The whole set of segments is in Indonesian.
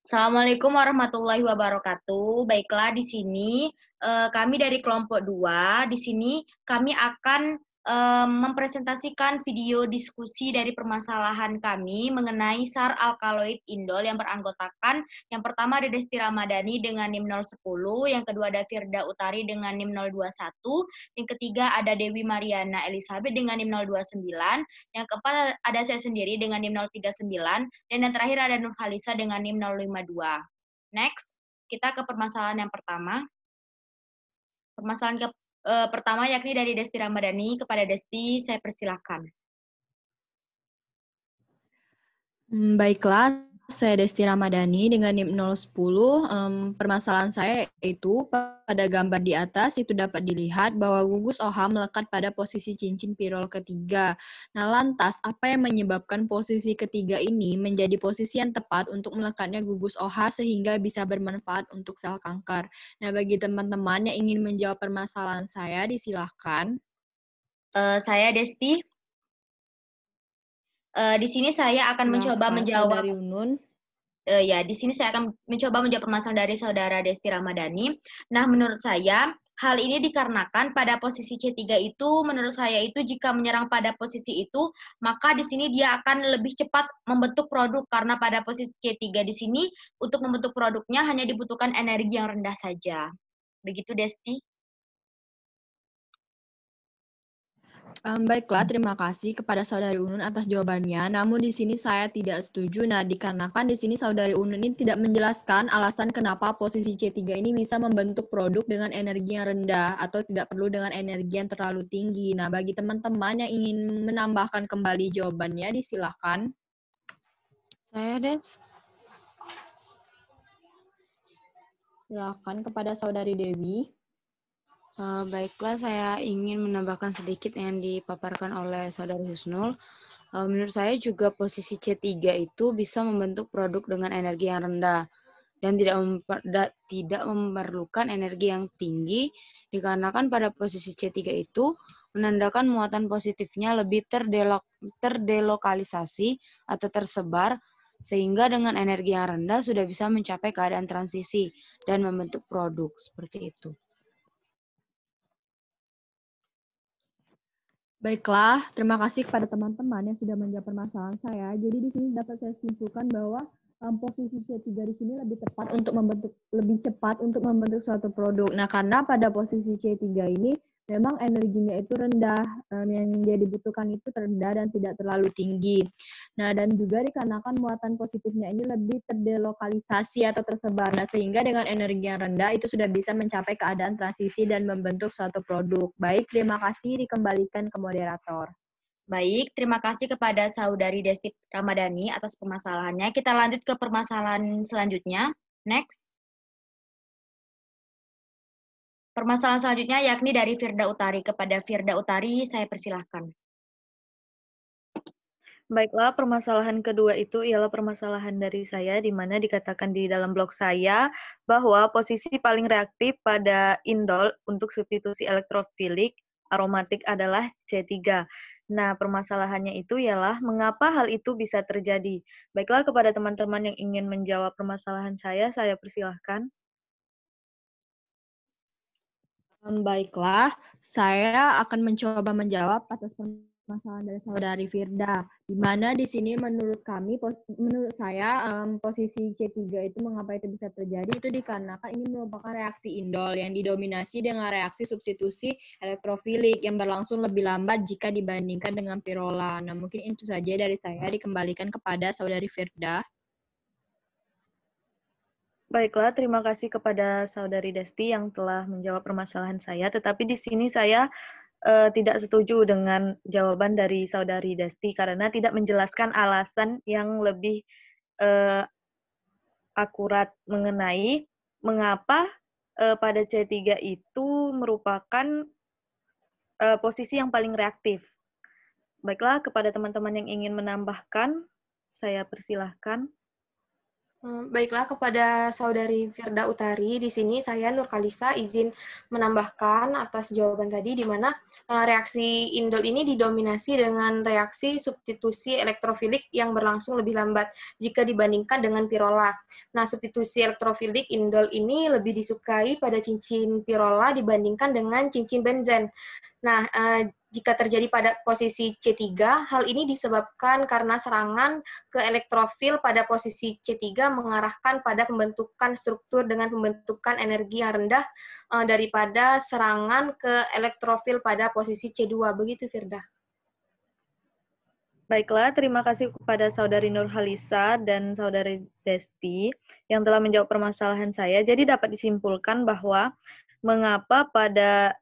Assalamualaikum warahmatullahi wabarakatuh. Baiklah, di sini kami dari kelompok 2. Di sini kami akan mempresentasikan video diskusi dari permasalahan kami mengenai SAR alkaloid indol yang beranggotakan yang pertama ada Desti Ramadhani dengan NIM 010, yang kedua ada Firda Utari dengan NIM 021, yang ketiga ada Dewi Mariana Elizabeth dengan NIM 029, yang keempat ada saya sendiri dengan NIM 039, dan yang terakhir ada Nurhalisa dengan NIM 052. Next, kita ke permasalahan yang pertama. Permasalahan pertama yakni dari Desti Ramadhani. Kepada Desti, saya persilahkan. Baiklah, saya Desti Ramadhani dengan NIM 010. Permasalahan saya yaitu pada gambar di atas itu dapat dilihat bahwa gugus OH melekat pada posisi cincin pirol ketiga. Nah, lantas apa yang menyebabkan posisi ketiga ini menjadi posisi yang tepat untuk melekatnya gugus OH sehingga bisa bermanfaat untuk sel kanker? Nah, bagi teman-teman yang ingin menjawab permasalahan saya, disilahkan. Saya Desti. Di sini saya akan mencoba menjawab. Saudari Unun. Ya, di sini saya akan mencoba menjawab permasalahan dari saudara Desti Ramadhani. Nah, menurut saya, hal ini dikarenakan pada posisi C3 itu, menurut saya itu jika menyerang pada posisi itu, maka di sini dia akan lebih cepat membentuk produk, karena pada posisi C3 di sini, untuk membentuk produknya hanya dibutuhkan energi yang rendah saja. Begitu, Desti. Baiklah, terima kasih kepada Saudari Unun atas jawabannya. Namun di sini saya tidak setuju. Nah, dikarenakan di sini Saudari Unun ini tidak menjelaskan alasan kenapa posisi C3 ini bisa membentuk produk dengan energi yang rendah atau tidak perlu dengan energi yang terlalu tinggi. Nah, bagi teman-teman yang ingin menambahkan kembali jawabannya, disilahkan. Saya, Des. Silakan kepada Saudari Dewi. Baiklah, saya ingin menambahkan sedikit yang dipaparkan oleh Saudari Husnul. Menurut saya juga posisi C3 itu bisa membentuk produk dengan energi yang rendah dan tidak memerlukan energi yang tinggi, dikarenakan pada posisi C3 itu menandakan muatan positifnya lebih terdelokalisasi atau tersebar, sehingga dengan energi yang rendah sudah bisa mencapai keadaan transisi dan membentuk produk seperti itu. Baiklah, terima kasih kepada teman-teman yang sudah menjawab permasalahan saya. Jadi di sini dapat saya simpulkan bahwa posisi C3 di sini lebih cepat untuk membentuk suatu produk. Nah, karena pada posisi C3 ini memang energinya itu rendah, yang dia dibutuhkan itu rendah dan tidak terlalu tinggi. Nah, dan juga dikarenakan muatan positifnya ini lebih terdelokalisasi atau tersebar. Nah, sehingga dengan energi yang rendah itu sudah bisa mencapai keadaan transisi dan membentuk suatu produk. Baik, terima kasih, dikembalikan ke moderator. Baik, terima kasih kepada Saudari Desti Ramadhani atas permasalahannya. Kita lanjut ke permasalahan selanjutnya. Next. Permasalahan selanjutnya yakni dari Firda Utari. Kepada Firda Utari, saya persilahkan. Baiklah, permasalahan kedua itu ialah permasalahan dari saya, di mana dikatakan di dalam blog saya bahwa posisi paling reaktif pada indol untuk substitusi elektrofilik aromatik adalah C3. Nah, permasalahannya itu ialah mengapa hal itu bisa terjadi. Baiklah, kepada teman-teman yang ingin menjawab permasalahan saya persilahkan. Baiklah, saya akan mencoba menjawab atas permasalahan dari Saudari Firda, di mana di sini menurut saya posisi C3 itu mengapa itu bisa terjadi itu dikarenakan ini merupakan reaksi indol yang didominasi dengan reaksi substitusi elektrofilik yang berlangsung lebih lambat jika dibandingkan dengan pirola. Nah, mungkin itu saja dari saya, dikembalikan kepada Saudari Firda. Baiklah, terima kasih kepada Saudari Desti yang telah menjawab permasalahan saya. Tetapi di sini saya tidak setuju dengan jawaban dari Saudari Desti karena tidak menjelaskan alasan yang lebih akurat mengenai mengapa pada C3 itu merupakan posisi yang paling reaktif. Baiklah, kepada teman-teman yang ingin menambahkan, saya persilahkan. Baiklah, kepada Saudari Firda Utari, di sini saya Nur Kalisa izin menambahkan atas jawaban tadi, di mana reaksi indol ini didominasi dengan reaksi substitusi elektrofilik yang berlangsung lebih lambat jika dibandingkan dengan pirola. Nah, substitusi elektrofilik indol ini lebih disukai pada cincin pirola dibandingkan dengan cincin benzen. Nah, jika terjadi pada posisi C3, hal ini disebabkan karena serangan ke elektrofil pada posisi C3 mengarahkan pada pembentukan struktur dengan pembentukan energi yang rendah daripada serangan ke elektrofil pada posisi C2. Begitu, Firda. Baiklah, terima kasih kepada Saudari Nurhalisa dan Saudari Desti yang telah menjawab permasalahan saya. Jadi dapat disimpulkan bahwa mengapa pada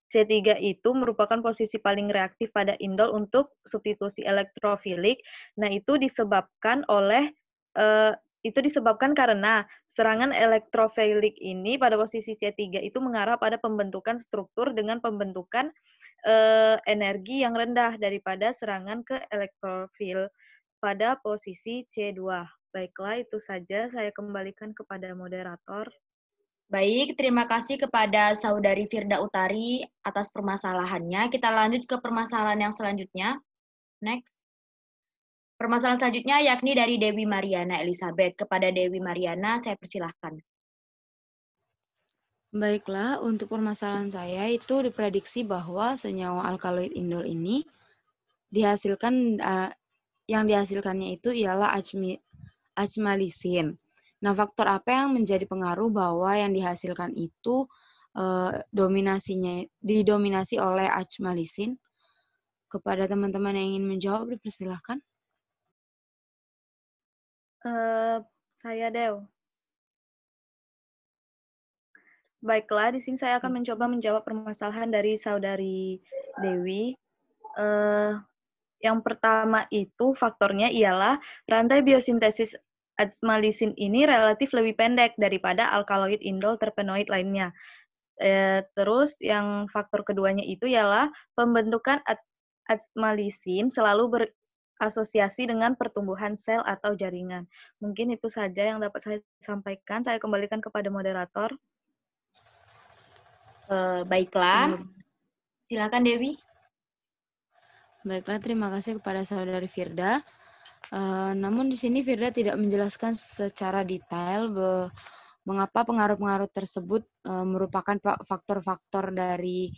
C3 itu merupakan posisi paling reaktif pada indol untuk substitusi elektrofilik. Nah, itu disebabkan karena serangan elektrofilik ini pada posisi C3 itu mengarah pada pembentukan struktur dengan pembentukan energi yang rendah daripada serangan ke elektrofil pada posisi C2. Baiklah, itu saja. Saya kembalikan kepada moderator. Baik, terima kasih kepada Saudari Firda Utari atas permasalahannya. Kita lanjut ke permasalahan yang selanjutnya. Next. Permasalahan selanjutnya yakni dari Dewi Mariana Elizabeth. Kepada Dewi Mariana, saya persilahkan. Baiklah, untuk permasalahan saya itu diprediksi bahwa senyawa alkaloid indol ini yang dihasilkannya itu ialah achmalisin. Nah, faktor apa yang menjadi pengaruh bahwa yang dihasilkan itu didominasi oleh achmalisin? Kepada teman-teman yang ingin menjawab, dipersilahkan. Saya Dew. Baiklah, di sini saya akan mencoba menjawab permasalahan dari Saudari Dewi. Yang pertama itu faktornya ialah rantai biosintesis achmalisin ini relatif lebih pendek daripada alkaloid indol terpenoid lainnya. Terus yang faktor keduanya itu ialah pembentukan achmalisin selalu berasosiasi dengan pertumbuhan sel atau jaringan. Mungkin itu saja yang dapat saya sampaikan. Saya kembalikan kepada moderator. Baiklah, silakan Dewi. Baiklah, terima kasih kepada Saudari Firda. Namun di sini Firda tidak menjelaskan secara detail mengapa pengaruh-pengaruh tersebut merupakan faktor-faktor dari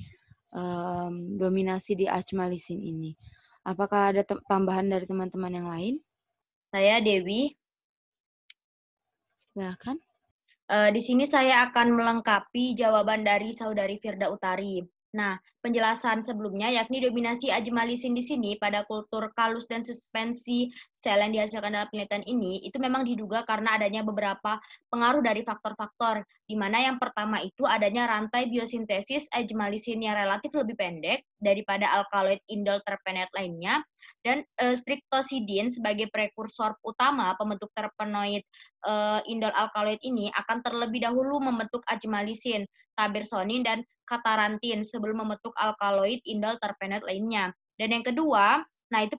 dominasi di achmalisin ini. Apakah ada tambahan dari teman-teman yang lain? Saya Dewi. Silakan. Di sini saya akan melengkapi jawaban dari Saudari Firda Utari. Nah, penjelasan sebelumnya yakni dominasi achmalisin di sini pada kultur kalus dan suspensi sel yang dihasilkan dalam penelitian ini itu memang diduga karena adanya beberapa pengaruh dari faktor-faktor, di mana yang pertama itu adanya rantai biosintesis achmalisin yang relatif lebih pendek daripada alkaloid indol terpenet lainnya, dan streptosidin sebagai prekursor utama pembentuk terpenoid indol alkaloid ini akan terlebih dahulu membentuk achmalisin, tabirsonin, dan katarantin sebelum membentuk alkaloid indol terpenet lainnya. Dan yang kedua, nah itu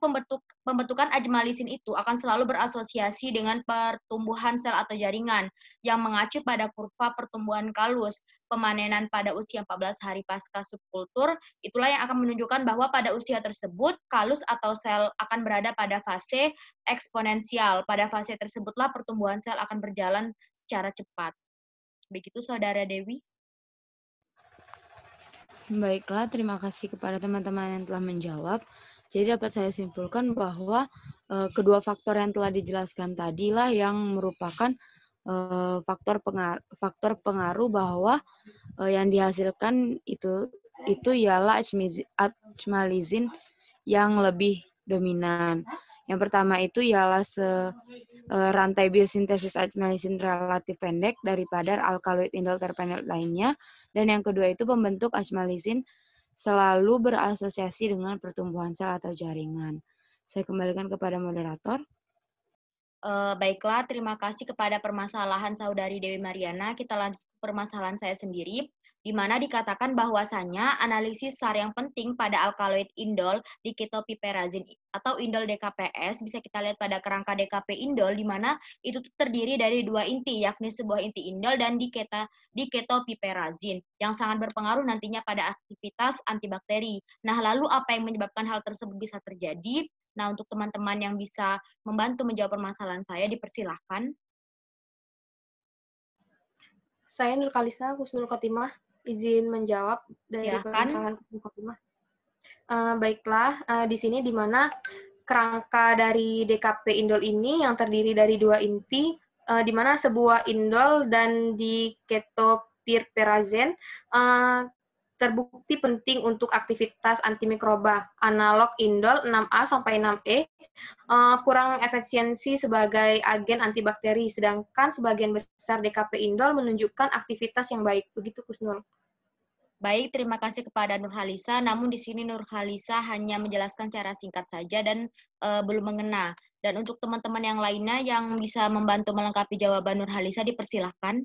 pembentukan achmalisin itu akan selalu berasosiasi dengan pertumbuhan sel atau jaringan yang mengacu pada kurva pertumbuhan kalus. Pemanenan pada usia 14 hari pasca subkultur, itulah yang akan menunjukkan bahwa pada usia tersebut kalus atau sel akan berada pada fase eksponensial. Pada fase tersebutlah pertumbuhan sel akan berjalan secara cepat. Begitu Saudara Dewi. Baiklah, terima kasih kepada teman-teman yang telah menjawab. Jadi dapat saya simpulkan bahwa kedua faktor yang telah dijelaskan tadilah yang merupakan faktor pengaruh bahwa yang dihasilkan itu ialah achmalisin yang lebih dominan. Yang pertama itu ialah rantai biosintesis achmalisin relatif pendek daripada alkaloid indol terpenet lainnya. Dan yang kedua itu pembentuk achmalisin selalu berasosiasi dengan pertumbuhan sel atau jaringan. Saya kembalikan kepada moderator. Baiklah, terima kasih kepada permasalahan Saudari Dewi Mariana. Kita lanjut ke permasalahan saya sendiri. di mana dikatakan bahwasannya analisis SAR yang penting pada alkaloid indol di ketopiperazin atau indol DKPS bisa kita lihat pada kerangka DKP indol, di mana itu terdiri dari dua inti, yakni sebuah inti indol dan di ketopiperazin yang sangat berpengaruh nantinya pada aktivitas antibakteri. Nah, lalu apa yang menyebabkan hal tersebut bisa terjadi? Nah, untuk teman-teman yang bisa membantu menjawab permasalahan saya, dipersilahkan. Saya Nurkalisa Husnul Khotimah, izin menjawab dari Silahkan. permasalahan Husnul Khotimah. Baiklah, di sini di mana kerangka dari DKP indol ini yang terdiri dari dua inti, di mana sebuah indol dan di ketopiperazin terbukti penting untuk aktivitas antimikroba. Analog indol 6A sampai 6E kurang efisiensi sebagai agen antibakteri, sedangkan sebagian besar DKP indol menunjukkan aktivitas yang baik. Begitu, Kusnul. Baik, terima kasih kepada Nurhalisa. Namun di sini Nurhalisa hanya menjelaskan secara singkat saja dan belum mengena. Dan untuk teman-teman yang lainnya yang bisa membantu melengkapi jawaban Nurhalisa, dipersilahkan.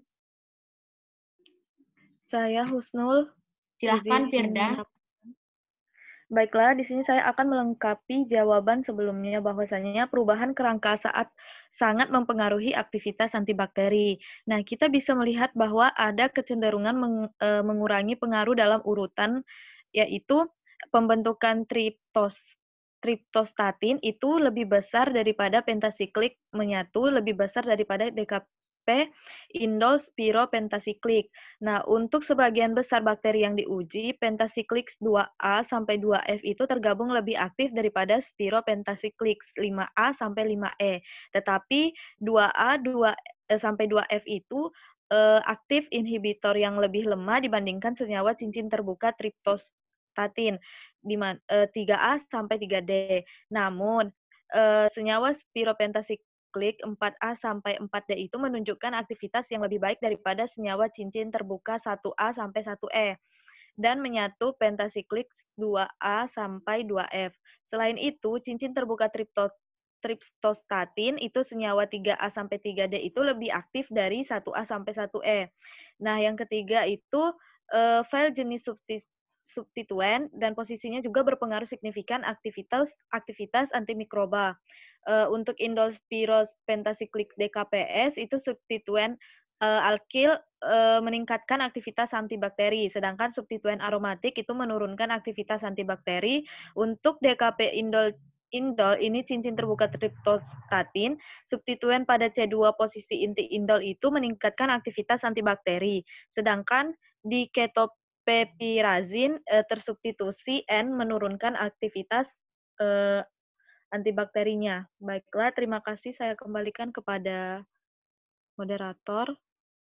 Saya Husnul. Silahkan, Firda. Baiklah, di sini saya akan melengkapi jawaban sebelumnya bahwasanya perubahan kerangka saat sangat mempengaruhi aktivitas antibakteri. Nah, kita bisa melihat bahwa ada kecenderungan mengurangi pengaruh dalam urutan, yaitu pembentukan triptostatin itu lebih besar daripada pentasiklik menyatu, lebih besar daripada DKP indol spiropentasiklik. Nah, untuk sebagian besar bakteri yang diuji, pentasiklik 2A sampai 2F itu tergabung lebih aktif daripada spiropentasiklik 5A sampai 5E. Tetapi 2A sampai 2F itu aktif inhibitor yang lebih lemah dibandingkan senyawa cincin terbuka triptostatin di 3A sampai 3D. Namun, senyawa spiropentasiklik 4A sampai 4D itu menunjukkan aktivitas yang lebih baik daripada senyawa cincin terbuka 1A sampai 1E dan menyatu pentasiklik 2A sampai 2F. Selain itu, cincin terbuka triptostatin itu senyawa 3A sampai 3D itu lebih aktif dari 1A sampai 1E. Nah, yang ketiga itu file jenis substituen dan posisinya juga berpengaruh signifikan aktivitas antimikroba. Untuk indol spiropentasiklik DKPS itu substituen alkil meningkatkan aktivitas antibakteri, sedangkan substituen aromatik itu menurunkan aktivitas antibakteri. Untuk DKP indol ini cincin terbuka triptostatin, substituen pada C2 posisi inti indol itu meningkatkan aktivitas antibakteri, sedangkan di ketopiperazin tersubstitusi N menurunkan aktivitas antibakterinya. Baiklah, terima kasih. Saya kembalikan kepada moderator.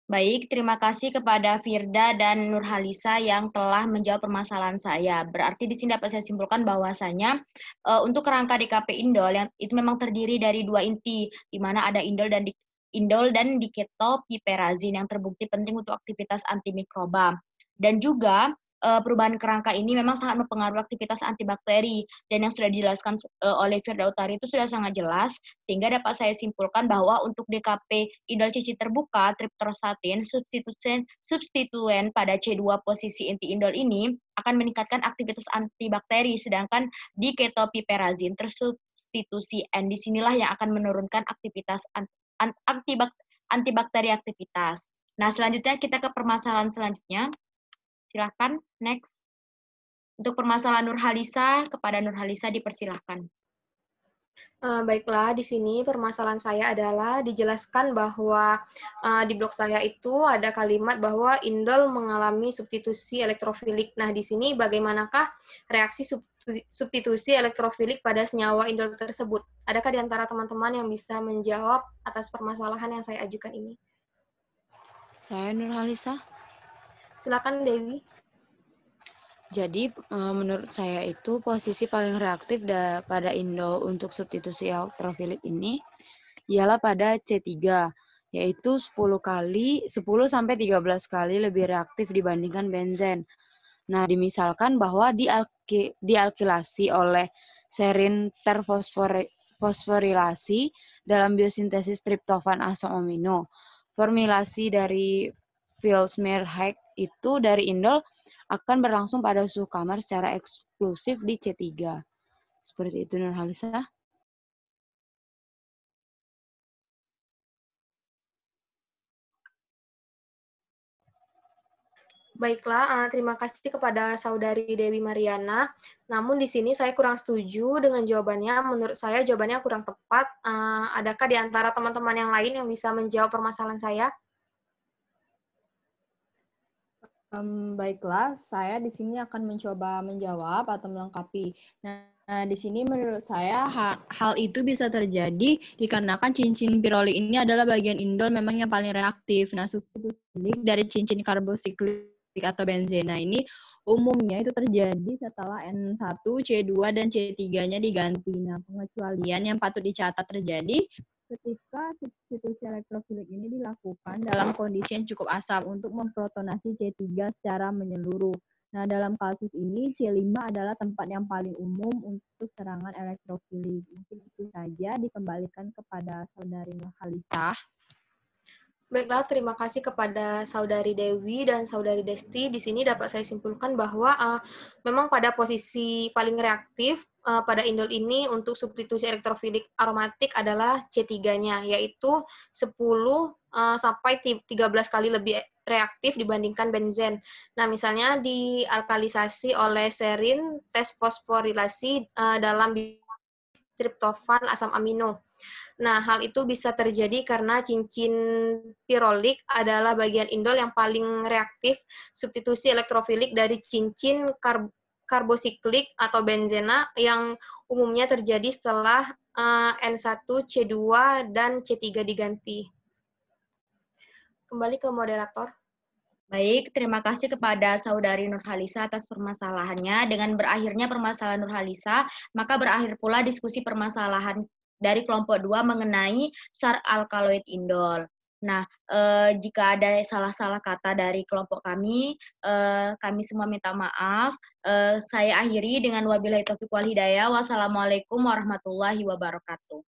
Baik, terima kasih kepada Firda dan Nurhalisa yang telah menjawab permasalahan saya. Berarti di sini dapat saya simpulkan bahwasanya untuk kerangka DKP indol yang itu memang terdiri dari dua inti, di mana ada indol dan diketopiperazin yang terbukti penting untuk aktivitas antimikroba. Dan juga perubahan kerangka ini memang sangat mempengaruhi aktivitas antibakteri, dan yang sudah dijelaskan oleh Firda Utari itu sudah sangat jelas, sehingga dapat saya simpulkan bahwa untuk DKP indol cincin terbuka triptostatin substituen pada C2 posisi inti indol ini akan meningkatkan aktivitas antibakteri, sedangkan di ketopiperazin tersubstitusi N disinilah yang akan menurunkan aktivitas antibakteri aktivitas. Nah, selanjutnya kita ke permasalahan selanjutnya. Silahkan, next. Untuk permasalahan Nurhalisa, kepada Nurhalisa dipersilahkan. Baiklah, di sini permasalahan saya adalah dijelaskan bahwa di blog saya itu ada kalimat bahwa indol mengalami substitusi elektrofilik. Nah, di sini bagaimanakah reaksi substitusi elektrofilik pada senyawa indol tersebut? Adakah di antara teman-teman yang bisa menjawab atas permasalahan yang saya ajukan ini? Saya Nurhalisa. Silakan, Dewi. Jadi menurut saya itu posisi paling reaktif pada indol untuk substitusi elektrofilik ini ialah pada C3, yaitu 10 sampai 13 kali lebih reaktif dibandingkan benzen. Nah, dimisalkan bahwa dialkilasi oleh serin terfosforilasi dalam biosintesis triptofan asam amino. Formulasi dari Vilsmeier-Hack itu dari indol akan berlangsung pada suhu kamar secara eksklusif di C3. Seperti itu, Nurhalisa. Baiklah, terima kasih kepada Saudari Dewi Mariana. Namun di sini saya kurang setuju dengan jawabannya. Menurut saya jawabannya kurang tepat. Adakah di antara teman-teman yang lain yang bisa menjawab permasalahan saya? Baiklah, saya di sini akan mencoba menjawab atau melengkapi. Nah, di sini menurut saya hal itu bisa terjadi dikarenakan cincin pirolik ini adalah bagian indol memang yang paling reaktif. Nah, substitusi dari cincin karbosiklik atau benzena ini umumnya itu terjadi setelah N1, C2, dan C3-nya diganti. Nah, pengecualian yang patut dicatat terjadi ketika substitusi elektrofilik ini dilakukan dalam kondisi yang cukup asam untuk memprotonasi C3 secara menyeluruh. Nah, dalam kasus ini C5 adalah tempat yang paling umum untuk serangan elektrofilik. Mungkin itu saja, dikembalikan kepada Saudari Nurhalisah. Baiklah, terima kasih kepada Saudari Dewi dan Saudari Desti. Di sini dapat saya simpulkan bahwa memang pada posisi paling reaktif pada indol ini untuk substitusi elektrofilik aromatik adalah C3-nya, yaitu 10 sampai 13 kali lebih reaktif dibandingkan benzen. Nah, misalnya dialkalisasi oleh serin tes fosforilasi dalam triptofan asam amino. Nah, hal itu bisa terjadi karena cincin pirolik adalah bagian indol yang paling reaktif substitusi elektrofilik dari cincin karbosiklik atau benzena yang umumnya terjadi setelah N1, C2, dan C3 diganti. Kembali ke moderator. Baik, terima kasih kepada Saudari Nurhalisa atas permasalahannya. Dengan berakhirnya permasalahan Nurhalisa, maka berakhir pula diskusi permasalahan dari kelompok 2 mengenai SAR alkaloid indol. Nah, jika ada salah-salah kata dari kelompok kami semua minta maaf. Saya akhiri dengan wabillahi taufiq wal hidayah. Wassalamualaikum warahmatullahi wabarakatuh.